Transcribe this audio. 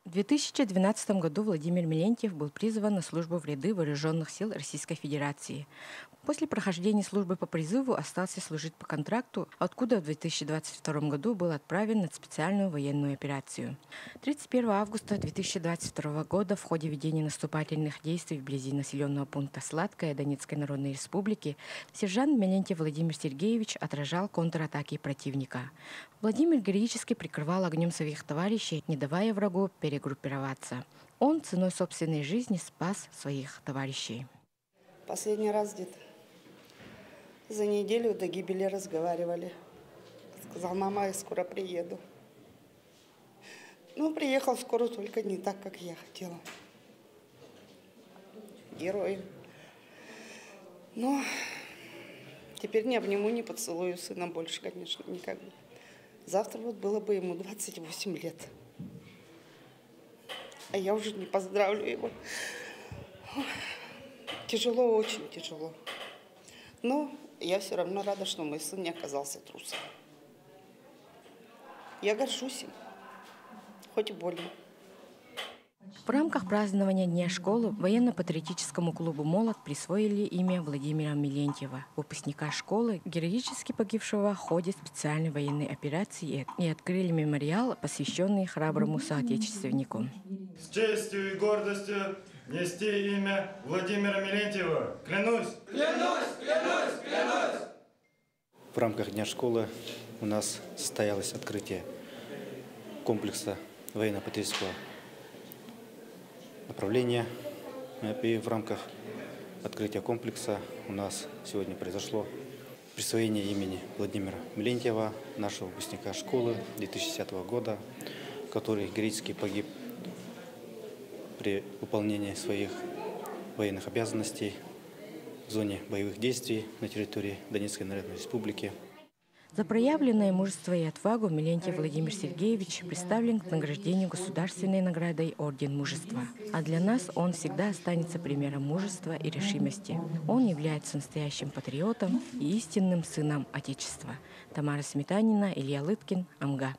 В 2012 году Владимир Милентьев был призван на службу в ряды вооруженных сил Российской Федерации. После прохождения службы по призыву остался служить по контракту, откуда в 2022 году был отправлен на специальную военную операцию. 31 августа 2022 года в ходе ведения наступательных действий вблизи населенного пункта Сладкое Донецкой Народной Республики сержант Милентьев Владимир Сергеевич отражал контратаки противника. Владимир героически прикрывал огнем своих товарищей, не давая врагу перегруппироваться. Он ценой собственной жизни спас своих товарищей. Последний раз где-то за неделю до гибели разговаривали. Сказал: мама, я скоро приеду. Ну, приехал скоро, только не так, как я хотела. Герой. Но теперь не обниму, не поцелую сына больше, конечно, никогда. Завтра вот было бы ему 28 лет. А я уже не поздравлю его. Тяжело, очень тяжело. Но я все равно рада, что мой сын не оказался трусом. Я горжусь им, хоть и больно. В рамках празднования Дня школы военно-патриотическому клубу «Молот» присвоили имя Владимира Милентьева, выпускника школы, героически погибшего в ходе специальной военной операции, и открыли мемориал, посвященный храброму соотечественнику. С честью и гордостью нести имя Владимира Милентьева. Клянусь! Клянусь! Клянусь! Клянусь! В рамках Дня школы у нас состоялось открытие комплекса военно-патриотического направления. И в рамках открытия комплекса у нас сегодня произошло присвоение имени Владимира Милентьева, нашего выпускника школы 2010 года, который героически погиб при выполнении своих военных обязанностей в зоне боевых действий на территории Донецкой Народной Республики. За проявленное мужество и отвагу Милентьев Владимир Сергеевич представлен к награждению государственной наградой Орден Мужества. А для нас он всегда останется примером мужества и решимости. Он является настоящим патриотом и истинным сыном Отечества. Тамара Сметанина, Илья Лыткин, Амга.